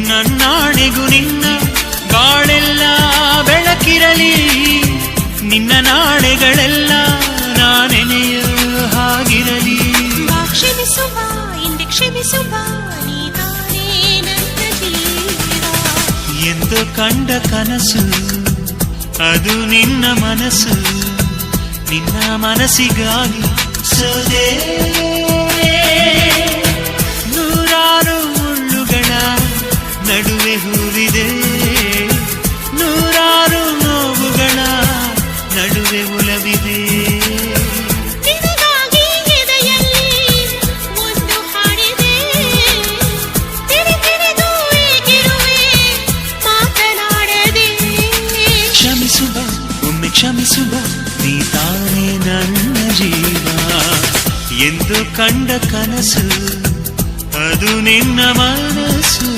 ನನ್ನಾಣೆಗೂ ನಿನ್ನ ಬಾಳೆಲ್ಲ ಬೆಳಕಿರಲಿ, ನಿನ್ನ ನಾಳೆಗಳೆಲ್ಲ ನಾನೆನೆಯ ಹಾಗಿರಲಿ. ಕ್ಷಮಿಸುವ ಹಿಂದೆ ಕ್ಷಮಿಸುವ ನೀನೇ ನನ್ನ ಜೀವ. ಎಂದು ಕಂಡ ಕನಸು ಅದು ನಿನ್ನ ಮನಸ್ಸು, ನಿನ್ನ ಮನಸ್ಸಿಗಾಗಿ ಸೋದೆ. ನೂರಾರು ಮುಳ್ಳುಗಳ ನಡುವೆ ಹೂವಿದೆ, ನೂರಾರು ನೋವುಗಳ ನಡುವೆ ಒಲವಿದೆ. ನಿನಗಾಗಿ ಎದೆಯಲ್ಲಿ ಒಂದು ಹಾಡಿದೆ, ತಿರುತಿರುದು ಏಕಿರುವೆ ಮಾತನಾಡದೆ. ಕ್ಷಮಿಸುವ ಒಮ್ಮೆ ಕ್ಷಮಿಸುವ ನೀ ತಾನೇ ನನ್ನ ಜೀವ. ಎಂದು ಕಂಡ ಕನಸು ಅದು ನಿನ್ನ ಮನಸ್ಸು.